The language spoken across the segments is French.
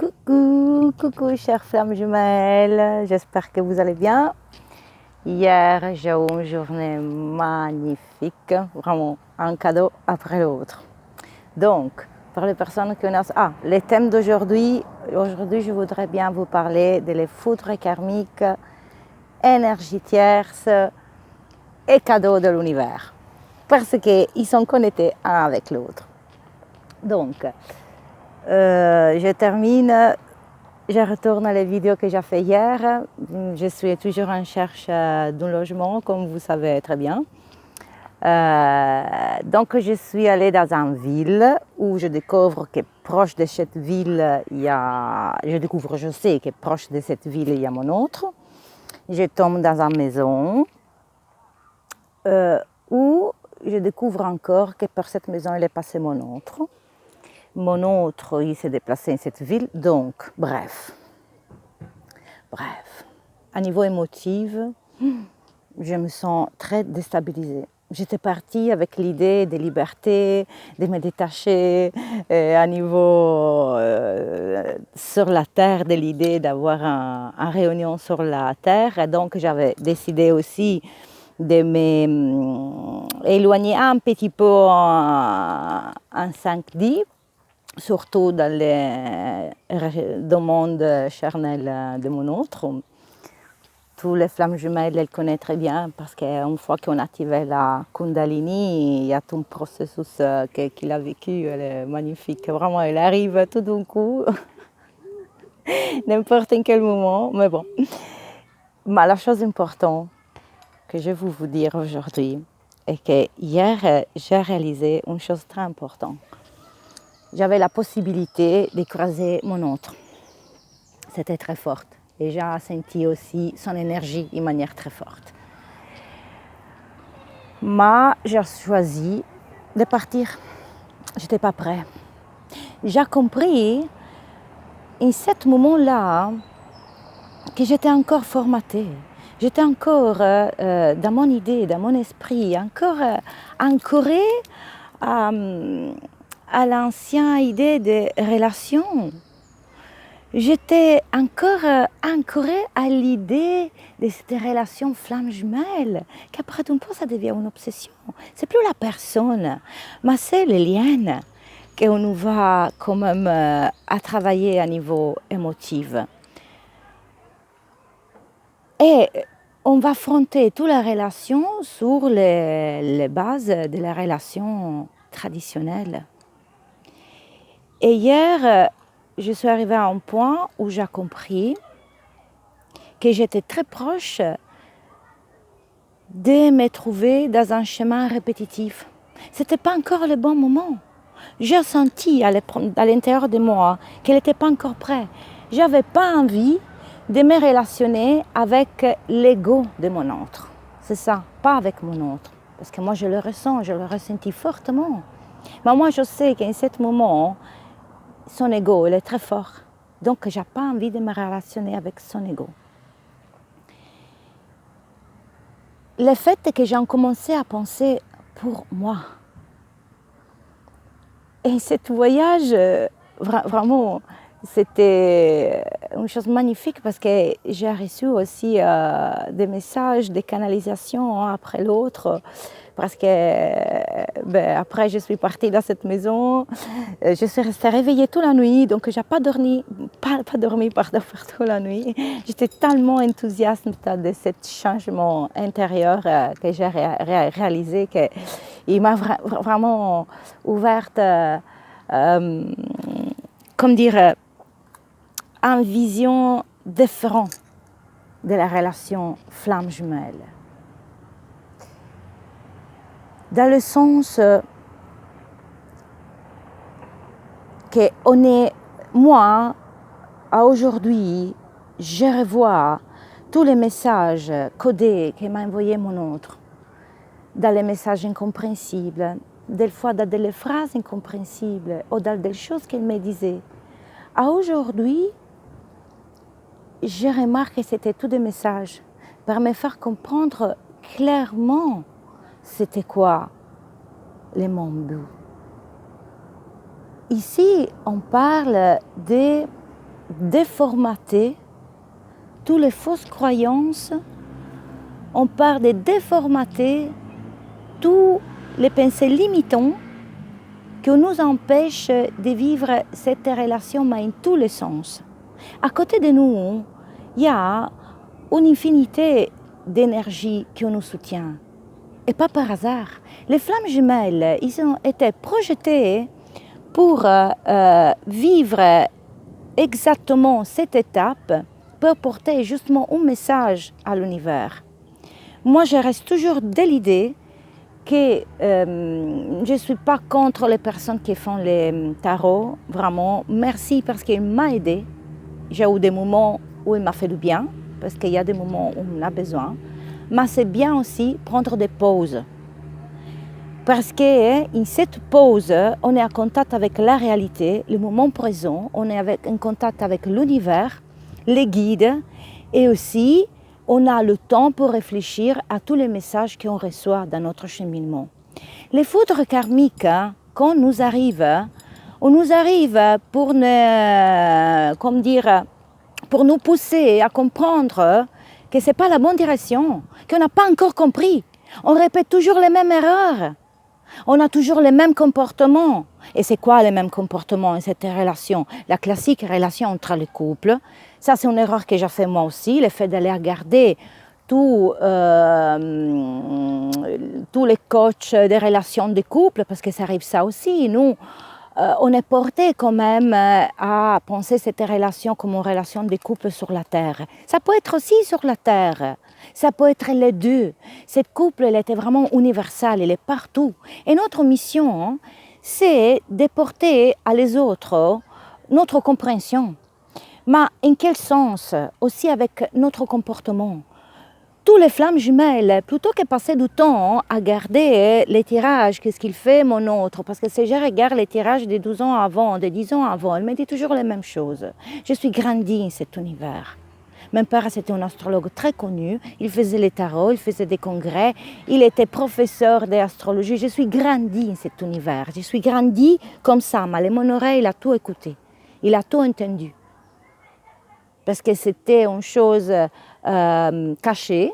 Coucou, coucou chères flammes jumelles, j'espère que vous allez bien. Hier j'ai eu une journée magnifique, vraiment un cadeau après l'autre. Donc, pour les personnes qui connaissent, les thèmes d'aujourd'hui, je voudrais bien vous parler des foudres karmiques, énergie tierce et cadeaux de l'univers, parce qu'ils sont connectés un avec l'autre. Donc, je retourne à les vidéos que j'ai fait hier. Je suis toujours en recherche d'un logement, comme vous savez très bien. Donc, je suis allée dans une ville où je découvre que proche de cette ville, je sais que proche de cette ville, il y a mon autre. Je tombe dans une maison où je découvre encore que par cette maison, il est passé mon autre. Mon autre, il s'est déplacé dans cette ville, donc, bref. À niveau émotif, je me sens très déstabilisée. J'étais partie avec l'idée de liberté, de me détacher, à niveau sur la terre, de l'idée d'avoir une réunion sur la terre. Et donc, j'avais décidé aussi de m'éloigner un petit peu en 5D, surtout dans le monde charnel de mon autre. Tous les flammes jumelles, elles connaissent très bien parce qu'une fois qu'on a activé la Kundalini, il y a tout un processus qu'il a vécu, elle est magnifique. Vraiment, elle arrive tout d'un coup, n'importe quel moment, mais bon. Mais la chose importante que je veux vous dire aujourd'hui est que hier, j'ai réalisé une chose très importante. J'avais la possibilité de croiser mon autre. C'était très fort. Et j'ai senti aussi son énergie d'une manière très forte. Mais j'ai choisi de partir. Je n'étais pas prête. J'ai compris, en ce moment-là, que j'étais encore formatée. J'étais encore dans mon idée, dans mon esprit, encore ancorée à l'ancienne idée de relation. J'étais encore ancorée à l'idée de cette relation flamme jumelle, qu'après un peu ça devient une obsession. C'est plus la personne, mais c'est le lien qu'on va quand même à travailler à niveau émotif. Et on va affronter toute la relation sur les bases de la relation traditionnelle. Et hier, je suis arrivée à un point où j'ai compris que j'étais très proche de me trouver dans un chemin répétitif. Ce n'était pas encore le bon moment. J'ai senti à l'intérieur de moi qu'elle n'était pas encore prête. Je n'avais pas envie de me relationner avec l'ego de mon autre. C'est ça, pas avec mon autre. Parce que moi, je le ressens, je le ressentis fortement. Mais moi, je sais qu'en ce moment, son ego, il est très fort. Donc, je n'ai pas envie de me relationner avec son ego. Le fait est que j'ai commencé à penser pour moi. Et ce voyage, vraiment, c'était une chose magnifique parce que j'ai reçu aussi des messages de canalisation après l'autre. Parce que après, je suis partie dans cette maison, je suis restée réveillée toute la nuit, donc je n'ai pas dormi toute la nuit. J'étais tellement enthousiaste de ce changement intérieur que j'ai réalisé qu'il m'a vraiment ouverte, une vision différente de la relation flamme jumelle. Dans le sens que moi, aujourd'hui, je revois tous les messages codés que m'a envoyé mon autre, dans les messages incompréhensibles, des fois dans des phrases incompréhensibles ou dans des choses qu'elle me disait. Aujourd'hui, je remarque que c'était tous des messages pour me faire comprendre clairement c'était quoi mon but. Ici, on parle de déformater toutes les fausses croyances, on part de déformater tous les pensées limitants qui nous empêchent de vivre cette relation mais en tous les sens. À côté de nous, il y a une infinité d'énergie qui nous soutient. Et pas par hasard. Les flammes jumelles, ils ont été projetées pour vivre exactement cette étape, pour porter justement un message à l'univers. Moi, je reste toujours de l'idée que je ne suis pas contre les personnes qui font les tarots, vraiment. Merci parce qu'il m'a aidé. J'ai eu des moments où il m'a fait du bien, parce qu'il y a des moments où on a besoin. Mais c'est bien aussi prendre des pauses. Parce qu'en cette pause, on est en contact avec la réalité, le moment présent, on est en contact avec l'univers, les guides, et aussi on a le temps pour réfléchir à tous les messages qu'on reçoit dans notre cheminement. Les foudres karmiques, quand nous arrivent, on nous arrive pour pour nous pousser à comprendre que ce n'est pas la bonne direction, qu'on n'a pas encore compris. On répète toujours les mêmes erreurs. On a toujours les mêmes comportements. Et c'est quoi les mêmes comportements dans cette relation? La classique relation entre les couples. Ça, c'est une erreur que j'ai fait moi aussi, le fait d'aller regarder tous les coachs des relations de couple, parce que ça arrive ça aussi. Nous, on est porté quand même à penser cette relation comme une relation de couple sur la Terre. Ça peut être aussi sur la Terre. Ça peut être les deux. Cette couple, elle était vraiment universelle, elle est partout. Et notre mission, c'est de porter à les autres notre compréhension. Mais en quel sens? Aussi avec notre comportement. Tous les flammes jumelles, plutôt que passer du temps à garder les tirages, qu'est-ce qu'il fait mon autre? Parce que si je regarde les tirages de 12 ans avant, de 10 ans avant, elle me dit toujours les mêmes choses. Je suis grandie dans cet univers. Mon père, c'était un astrologue très connu. Il faisait les tarots, il faisait des congrès. Il était professeur d'astrologie. Je suis grandie dans cet univers. Je suis grandie comme ça. Mais mon oreille, il a tout écouté. Il a tout entendu. Parce que c'était une chose cachée.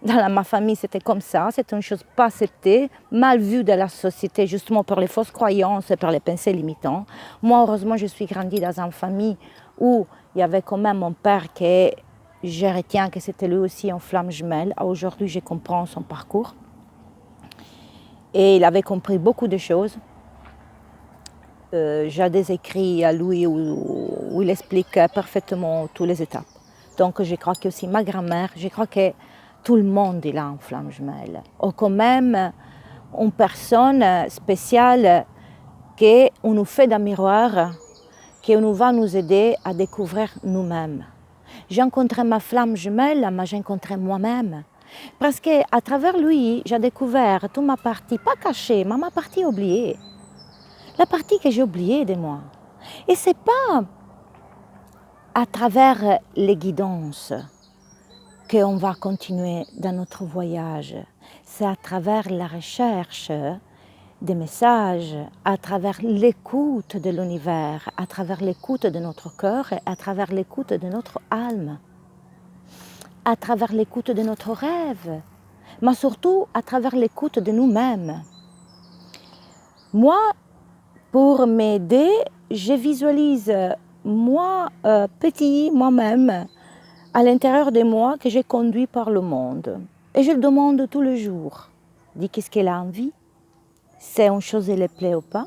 Dans ma famille, c'était comme ça. C'était une chose pas acceptée, mal vue de la société, justement pour les fausses croyances et pour les pensées limitantes. Moi, heureusement, je suis grandie dans une famille où il y avait quand même mon père qui, je retiens que c'était lui aussi en flamme jumelle. Aujourd'hui, je comprends son parcours. Et il avait compris beaucoup de choses. J'ai des écrits à lui où il explique parfaitement toutes les étapes. Donc, je crois que aussi ma grand-mère, je crois que tout le monde est là en flamme jumelle. Ou quand même une personne spéciale qui nous fait un miroir, qui va nous aider à découvrir nous-mêmes. J'ai rencontré ma flamme jumelle, mais j'ai rencontré moi-même. Parce qu'à travers lui, j'ai découvert toute ma partie, pas cachée, mais ma partie oubliée. La partie que j'ai oubliée de moi. Et ce n'est pas à travers les guidances qu'on va continuer dans notre voyage. C'est à travers la recherche des messages, à travers l'écoute de l'univers, à travers l'écoute de notre cœur et à travers l'écoute de notre âme, à travers l'écoute de notre rêve, mais surtout à travers l'écoute de nous-mêmes. Moi, pour m'aider, je visualise moi, petit, moi-même, à l'intérieur de moi que j'ai conduit par le monde. Et je le demande tous les jours. Dis qu'est-ce qu'elle a envie? C'est une chose qui lui plaît ou pas?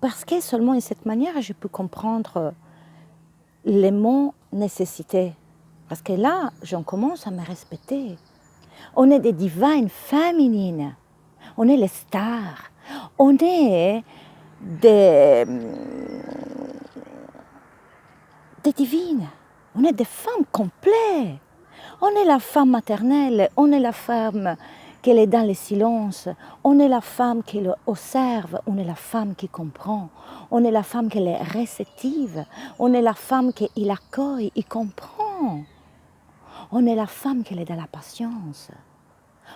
Parce que seulement de cette manière, je peux comprendre les mots nécessité. Parce que là, j'en commence à me respecter. On est des divines féminines. On est les stars. On est des divines. On est des femmes complètes. On est la femme maternelle. On est la femme qui est dans le silence. On est la femme qui observe. On est la femme qui comprend. On est la femme qui est réceptive. On est la femme qui accueille et comprend. On est la femme qui est dans la patience.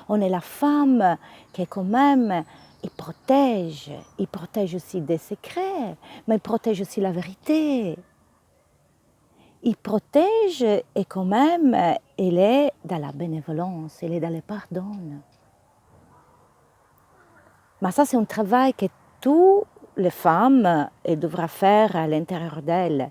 On est la femme qui quand même il protège aussi des secrets, mais il protège aussi la vérité. Il protège et quand même, il est dans la bénévolence, il est dans le pardon. Mais ça, c'est un travail que toutes les femmes devraient faire à l'intérieur d'elles.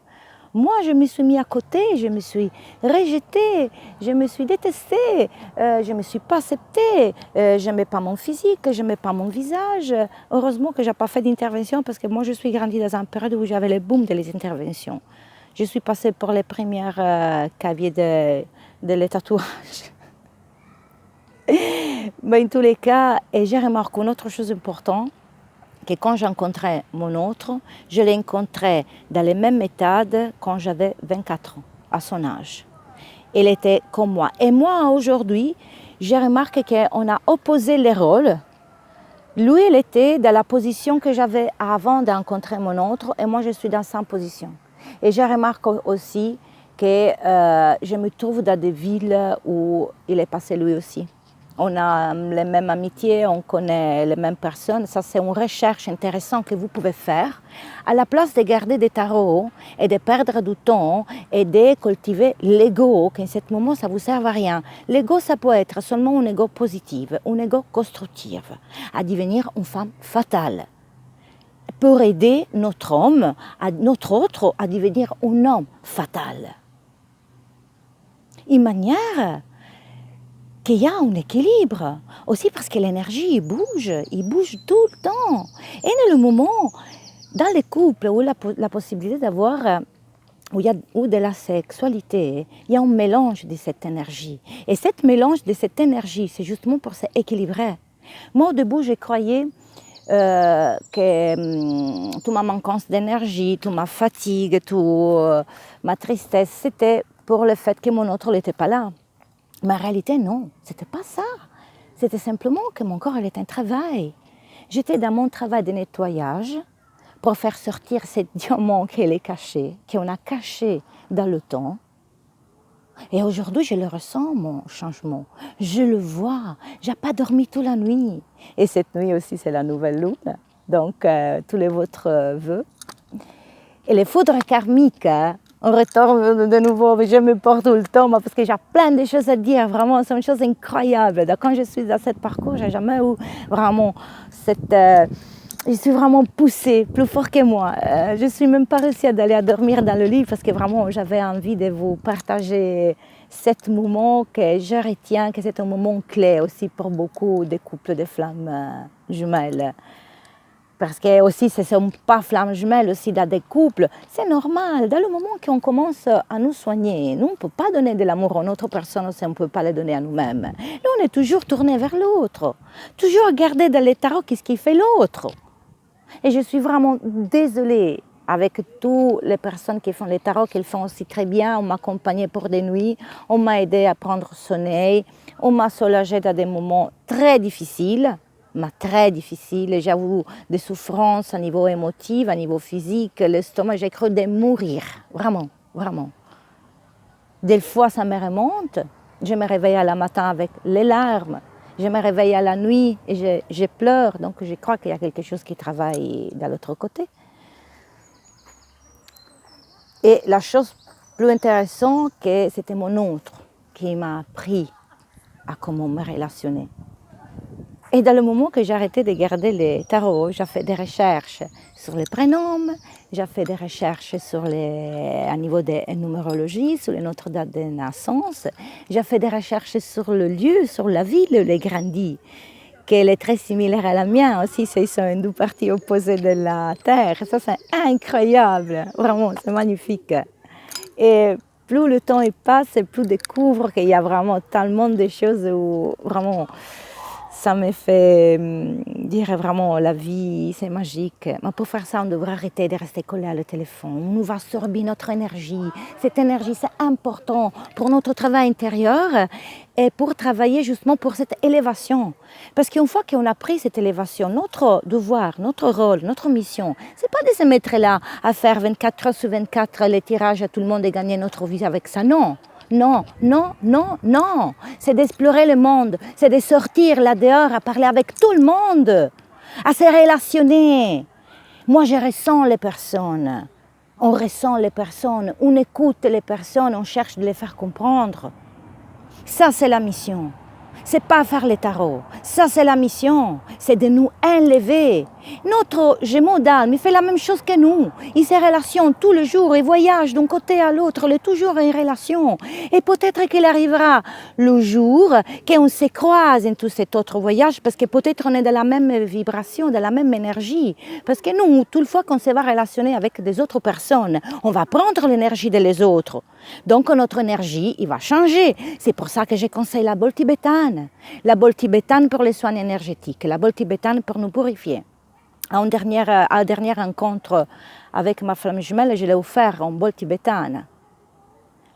Moi, je me suis mis à côté, je me suis rejetée, je me suis détestée, je ne me suis pas acceptée, je n'aimais pas mon physique, je n'aimais pas mon visage. Heureusement que je n'ai pas fait d'intervention parce que moi, je suis grandie dans une période où j'avais le boom des interventions. Je suis passée pour les premières caviers de les tatouages. Mais en tous les cas, et j'ai remarqué une autre chose importante, que quand j'ai rencontré mon autre, je l'ai rencontré dans les mêmes méthodes quand j'avais 24 ans, à son âge. Il était comme moi. Et moi, aujourd'hui, j'ai remarqué qu'on a opposé les rôles. Lui, il était dans la position que j'avais avant de rencontrer mon autre, et moi, je suis dans sa position. Et j'ai remarqué aussi que je me trouve dans des villes où il est passé lui aussi. On a les mêmes amitiés, on connaît les mêmes personnes. Ça, c'est une recherche intéressante que vous pouvez faire. À la place de garder des tarots et de perdre du temps et de cultiver l'ego, qu'en ce moment, ça ne vous sert à rien. L'ego, ça peut être seulement un ego positif, un ego constructif, à devenir une femme fatale, pour aider notre homme, notre autre, à devenir un homme fatal. Une manière qu'il y a un équilibre, aussi parce que l'énergie il bouge tout le temps. Et dans le moment, dans les couples où la possibilité d'avoir, où il y a de la sexualité, il y a un mélange de cette énergie. Et cette mélange de cette énergie, c'est justement pour s'équilibrer. Moi, au début, je croyais que toute ma manquance d'énergie, toute ma fatigue, toute ma tristesse, c'était pour le fait que mon autre n'était pas là. Mais en réalité, non, ce n'était pas ça. C'était simplement que mon corps était en travail. J'étais dans mon travail de nettoyage pour faire sortir ce diamant qui est caché, qu'on a caché dans le temps. Et aujourd'hui, je le ressens, mon changement. Je le vois. Je n'ai pas dormi toute la nuit. Et cette nuit aussi, c'est la nouvelle lune. Donc, tous les vôtres vœux. Et les foudres karmiques, on retourne de nouveau, je me porte tout le temps parce que j'ai plein de choses à dire, vraiment, c'est une chose incroyable. Donc, quand je suis dans ce parcours, je n'ai jamais eu vraiment cette... je suis vraiment poussée, plus fort que moi. Je ne suis même pas réussi à aller dormir dans le lit parce que vraiment, j'avais envie de vous partager ce moment que je retiens, que c'est un moment clé aussi pour beaucoup de couples de flammes jumelles. Parce que aussi, ce ne sont pas flammes jumelles aussi dans des couples. C'est normal. Dans le moment qu'on commence à nous soigner, nous, on ne peut pas donner de l'amour à une autre personne si on ne peut pas le donner à nous-mêmes. Nous, on est toujours tourné vers l'autre. Toujours regarder dans les tarots qu'est-ce qui fait l'autre. Et je suis vraiment désolée avec toutes les personnes qui font les tarots, qu'ils font aussi très bien. On m'a accompagnée pour des nuits, on m'a aidé à prendre sommeil, on m'a soulagée dans des moments très difficiles. Mais très difficile, j'avoue, des souffrances à niveau émotif, à niveau physique, l'estomac, j'ai cru de mourir, vraiment, vraiment. Des fois, ça me remonte, je me réveille à la matin avec les larmes, je me réveille à la nuit et je pleure, donc je crois qu'il y a quelque chose qui travaille de l'autre côté. Et la chose plus intéressante, que c'était mon autre qui m'a appris à comment me relationner. Et dans le moment que j'ai arrêté de garder les tarots, j'ai fait des recherches sur les prénoms, j'ai fait des recherches à niveau de numérologie, sur notre date de naissance, j'ai fait des recherches sur le lieu, sur la ville où j'ai grandi, qui est très similaire à la mienne aussi, ce sont deux parties opposées de la Terre. Ça, c'est incroyable, vraiment, c'est magnifique. Et plus le temps passe, plus je découvre qu'il y a vraiment tellement de choses où vraiment... Ça me fait dire vraiment la vie, c'est magique. Mais pour faire ça, on devrait arrêter de rester collé à le téléphone. On va absorber notre énergie. Cette énergie, c'est important pour notre travail intérieur et pour travailler justement pour cette élévation. Parce qu'une fois qu'on a pris cette élévation, notre devoir, notre rôle, notre mission, c'est pas de se mettre là à faire 24 heures sur 24 les tirages à tout le monde et gagner notre vie avec ça, non. Non, non, non, non. C'est d'explorer le monde, c'est de sortir là dehors à parler avec tout le monde. à se relationner. Moi, je ressens les personnes. On ressent les personnes, on écoute les personnes, on cherche de les faire comprendre. Ça, c'est la mission. C'est pas faire les tarots. Ça, c'est la mission. C'est de nous élever. Notre Gémeaux d'âme, il fait la même chose que nous. Il se relationne tous les jours, il voyage d'un côté à l'autre, il est toujours en relation. Et peut-être qu'il arrivera le jour qu'on se croise dans tout cet autre voyage, parce que peut-être on est dans la même vibration, dans la même énergie. Parce que nous, toute fois qu'on se va relationner avec des autres personnes, on va prendre l'énergie des autres. Donc notre énergie, il va changer. C'est pour ça que je conseille la bolle tibétaine. La bolle tibétaine pour les soins énergétiques, la bolle tibétaine pour nous purifier. À une dernière rencontre avec ma flamme jumelle, je l'ai offert en bolle tibétaine.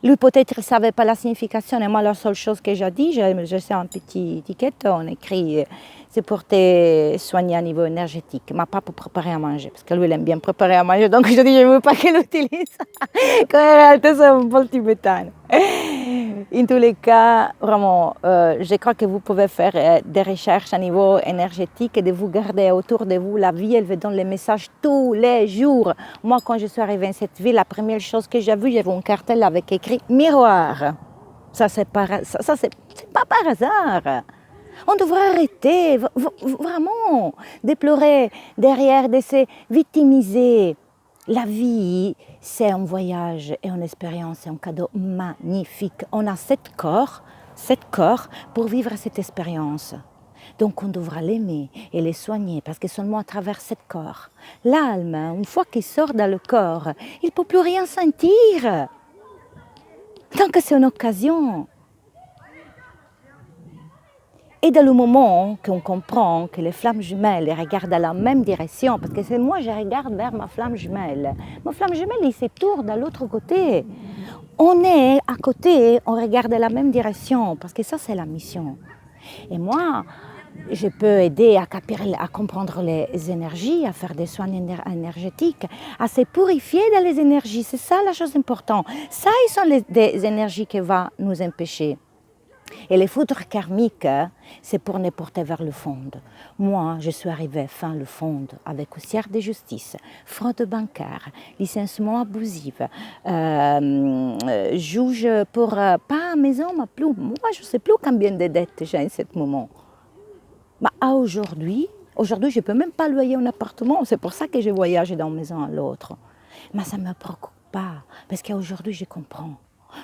Lui, peut-être, ne savait pas la signification. Et moi, la seule chose que j'ai dit, je sais un petit étiquette, on écrit c'est pour te soigner à niveau énergétique, mais pas pour préparer à manger, parce que lui, il aime bien préparer à manger, donc je dis, je ne veux pas qu'il l'utilise. Quand en réalité, c'est un bol tibétain. En tous les cas, vraiment, je crois que vous pouvez faire des recherches à niveau énergétique et de vous garder autour de vous. La vie, elle vous donne les messages tous les jours. Moi, quand je suis arrivée dans cette ville, la première chose que j'ai vue, j'avais un cartel avec écrit « miroir ». Ça, c'est pas par hasard. On devrait arrêter, vraiment, de pleurer derrière, de se victimiser. La vie, c'est un voyage et une expérience, c'est un cadeau magnifique. On a sept corps pour vivre cette expérience. Donc on devra l'aimer et les soigner parce que seulement à travers sept corps. L'âme, une fois qu'il sort dans le corps, il ne peut plus rien sentir. Tant que c'est une occasion. Et dans le moment qu'on comprend que les flammes jumelles regardent dans la même direction, parce que c'est moi, je regarde vers ma flamme jumelle il se tourne de l'autre côté. On est à côté, on regarde dans la même direction, parce que ça, c'est la mission. Et moi, je peux aider à comprendre les énergies, à faire des soins énergétiques, à se purifier dans les énergies. C'est ça la chose importante. Ça, ils sont des énergies qui vont nous empêcher. Et les foudres karmiques, c'est pour nous porter vers le fond. Moi, je suis arrivée fin le fond avec huissière de justice, fraude bancaire, licenciement abusif, juge pour pas maison, mais plus. Moi, je ne sais plus combien de dettes j'ai en ce moment. Mais aujourd'hui, je ne peux même pas louer un appartement. C'est pour ça que je voyage d'une maison à l'autre. Mais ça ne me préoccupe pas, parce qu'aujourd'hui, je comprends.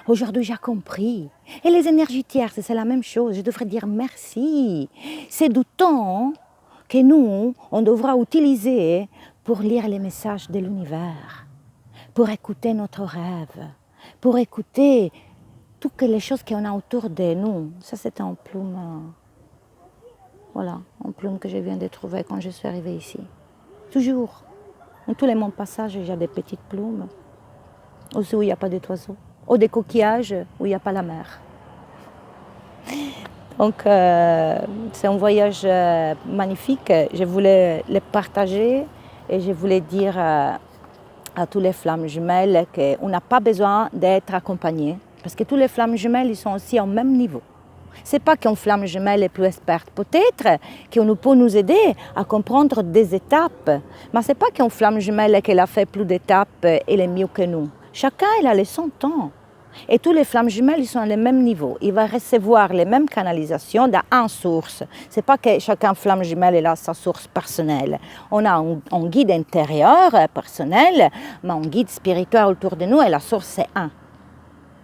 Aujourd'hui, j'ai compris. Et les énergies tierces, c'est la même chose. Je devrais dire merci. C'est du temps que nous, on devra utiliser pour lire les messages de l'univers, pour écouter notre rêve, pour écouter toutes les choses qu'on a autour de nous. Ça, c'est un plume. Voilà, un plume que je viens de trouver quand je suis arrivée ici. Toujours. Dans tous les monts passages, il y a des petites plumes. Aussi où il n'y a pas d'oiseaux. Ou des coquillages où il n'y a pas la mer. Donc, c'est un voyage magnifique. Je voulais le partager et je voulais dire à tous les flammes jumelles qu'on n'a pas besoin d'être accompagnés. Parce que tous les flammes jumelles, ils sont aussi au même niveau. Ce n'est pas qu'une flamme jumelle est plus experte. Peut-être qu'on peut nous aider à comprendre des étapes. Mais ce n'est pas qu'une flamme jumelle qui a fait plus d'étapes, elle est mieux que nous. Chacun, il a son temps. Et tous les flammes jumelles, ils sont à le même niveau. Il va recevoir les mêmes canalisations dans une source. Ce n'est pas que chacun flamme jumelle a sa source personnelle. On a un guide intérieur personnel, mais un guide spirituel autour de nous et la source, c'est un.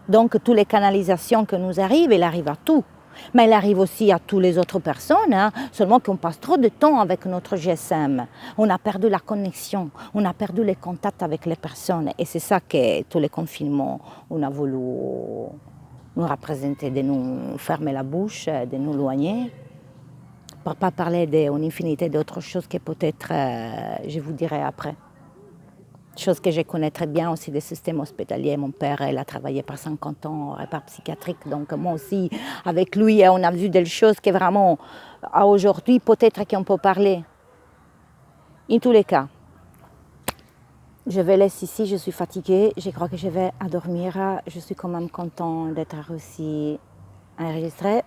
Donc, toutes les canalisations qui nous arrivent, elles arrivent à tout. Mais elle arrive aussi à toutes les autres personnes, seulement qu'on passe trop de temps avec notre GSM. On a perdu la connexion, on a perdu les contacts avec les personnes. Et c'est ça que tous les confinements, on a voulu nous représenter, de nous fermer la bouche, de nous éloigner. Pour ne pas parler d'une infinité d'autres choses que peut-être je vous dirai après. Chose que je connais très bien aussi des systèmes hospitaliers. Mon père, il a travaillé par 50 ans en répart psychiatrique. Donc moi aussi, avec lui, on a vu des choses que vraiment, à aujourd'hui, peut-être qu'on peut parler. En tous les cas, je vais laisser ici, je suis fatiguée. Je crois que je vais dormir. Je suis quand même contente d'être aussi enregistrée.